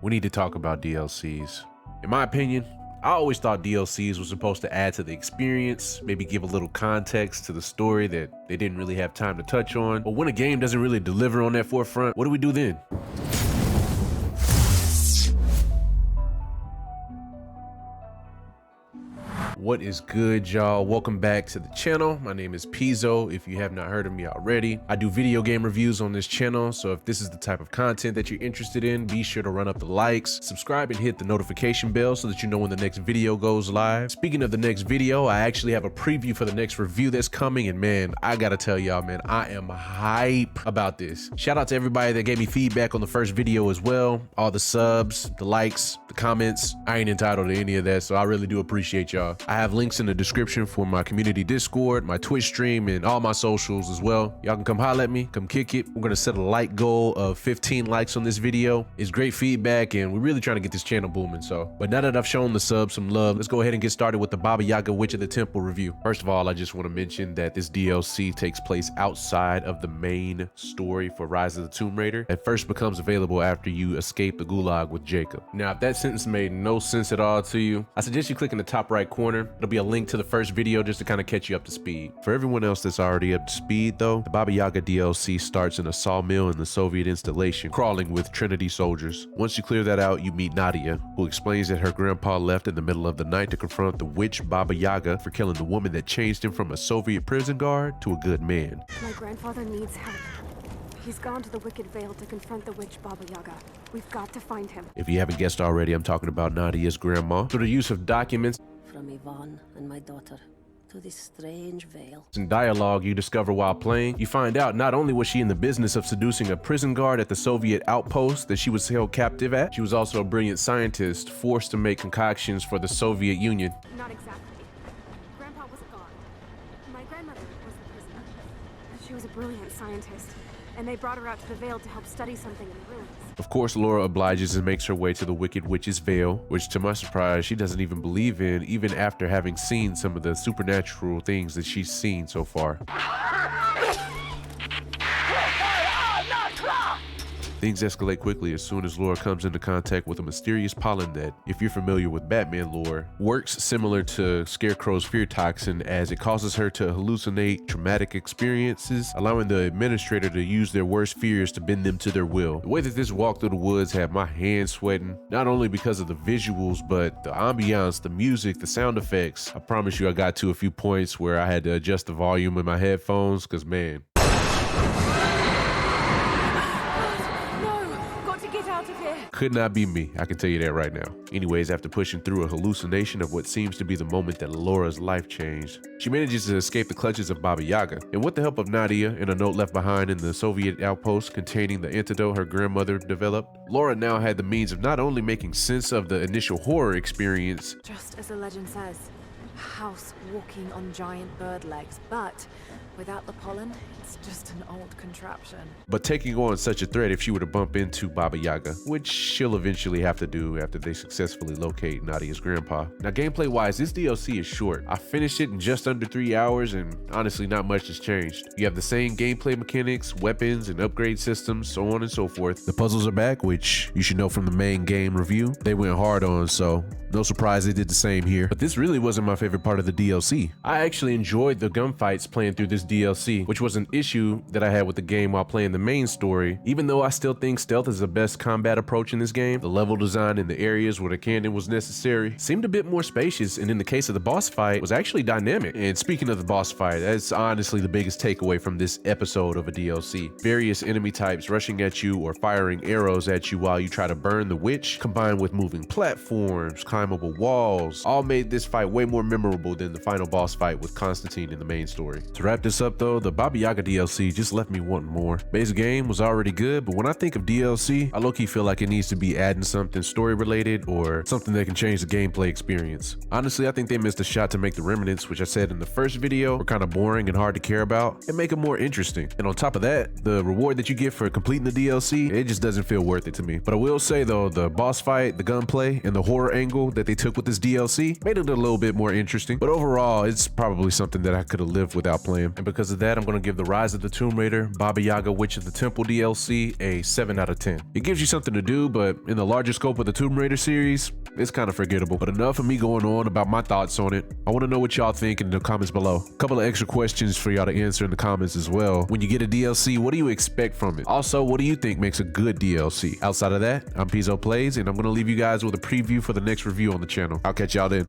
we need to talk about DLCs. In my opinion, I always thought DLCs were supposed to add to the experience, maybe give a little context to the story that they didn't really have time to touch on. But when a game doesn't really deliver on that forefront, what do we do then? What is good, y'all? Welcome back to the channel. My name is Pizzo. If you have not heard of me already, I do video game reviews on this channel. So if this is the type of content that you're interested in, be sure to run up the likes, subscribe, and hit the notification bell so that you know when the next video goes live. Speaking of the next video, I actually have a preview for the next review that's coming. And man, I gotta tell y'all, man, I am hype about this. Shout out to everybody that gave me feedback on the first video as well. All the subs, the likes, the comments. I ain't entitled to any of that, so I really do appreciate y'all. I have links in the description for my community Discord, my Twitch stream, and all my socials as well. Y'all can come holler at me, come kick it. We're gonna set a like goal of 15 likes on this video. It's great feedback, and we're really trying to get this channel booming. But now that I've shown the subs some love, let's go ahead and get started with the Baba Yaga Witch of the Temple review. First of all, I just want to mention that this DLC takes place outside of the main story for Rise of the Tomb Raider. It first becomes available after you escape the Gulag with Jacob. Now, if that sentence made no sense at all to you, I suggest you click in the top right corner. It'll be a link to the first video just to kind of catch you up to speed. For everyone else that's already up to speed though, the Baba Yaga DLC starts in a sawmill in the Soviet installation, crawling with Trinity soldiers. Once you clear that out, you meet Nadia, who explains that her grandpa left in the middle of the night to confront the witch Baba Yaga for killing the woman that changed him from a Soviet prison guard to a good man. My grandfather needs help. He's gone to the Wicked Vale to confront the witch Baba Yaga. We've got to find him. If you haven't guessed already, I'm talking about Nadia's grandma. Through the use of documents From Yvonne and my daughter to this strange veil. and dialogue you discover while playing, you find out not only was she in the business of seducing a prison guard at the Soviet outpost that she was held captive at, she was also a brilliant scientist forced to make concoctions for the Soviet Union. Not exactly. Grandpa wasn't gone. My grandmother was the prisoner. She was a brilliant scientist, and they brought her out to the Vale to help study something in the ruins. Of course, Laura obliges and makes her way to the Wicked Witch's Veil, which to my surprise, she doesn't even believe in, even after having seen some of the supernatural things that she's seen so far. Things escalate quickly as soon as Laura comes into contact with a mysterious pollen that, if you're familiar with Batman lore, works similar to Scarecrow's fear toxin as it causes her to hallucinate traumatic experiences, allowing the administrator to use their worst fears to bend them to their will. The way that this walk through the woods had my hands sweating, not only because of the visuals, but the ambiance, the music, the sound effects. I promise you I got to a few points where I had to adjust the volume in my headphones, because man, could not be me, I can tell you that right now. Anyways, after pushing through a hallucination of what seems to be the moment that Laura's life changed, she manages to escape the clutches of Baba Yaga. And with the help of Nadia and a note left behind in the Soviet outpost containing the antidote her grandmother developed, Laura now had the means of not only making sense of the initial horror experience, Just as the legend says, a house walking on giant bird legs, but without the pollen, it's just an old contraption. but taking on such a threat if she were to bump into Baba Yaga, which she'll eventually have to do after they successfully locate Nadia's grandpa. Now, gameplay wise, this DLC is short. I finished it in just under 3 hours, and honestly, not much has changed. You have the same gameplay mechanics, weapons, and upgrade systems, so on and so forth. The puzzles are back, which you should know from the main game review. They went hard on, so no surprise they did the same here. But this really wasn't my favorite part of the DLC. I actually enjoyed the gunfights playing through this DLC, which was an issue that I had with the game while playing the main story. Even though I still think stealth is the best combat approach in this game, the level design in the areas where the cannon was necessary seemed a bit more spacious, and in the case of the boss fight, was actually dynamic. And speaking of the boss fight, that's honestly the biggest takeaway from this episode of a DLC. Various enemy types rushing at you or firing arrows at you while you try to burn the witch, combined with moving platforms, climbable walls, all made this fight way more memorable than the final boss fight with Constantine in the main story. To wrap this up though, the Baba Yaga DLC just left me wanting more. Base game was already good, but when I think of DLC, I low-key feel like it needs to be adding something story related or something that can change the gameplay experience. Honestly, I think they missed a shot to make the remnants, which I said in the first video, were kind of boring and hard to care about, and make them more interesting. And on top of that, the reward that you get for completing the DLC, it just doesn't feel worth it to me. But I will say though, the boss fight, the gunplay, and the horror angle that they took with this DLC made it a little bit more interesting. But overall, it's probably something that I could have lived without playing. And because of that, I'm going to give the Rise of the Tomb Raider, Baba Yaga Witch of the Temple DLC a 7 out of 10. It gives you something to do, but in the larger scope of the Tomb Raider series, it's kind of forgettable. But enough of me going on about my thoughts on it. I want to know what y'all think in the comments below. A couple of extra questions for y'all to answer in the comments as well. When you get a DLC, what do you expect from it? Also, what do you think makes a good DLC? Outside of that, I'm Pizzo Plays, and I'm going to leave you guys with a preview for the next review on the channel. I'll catch y'all then.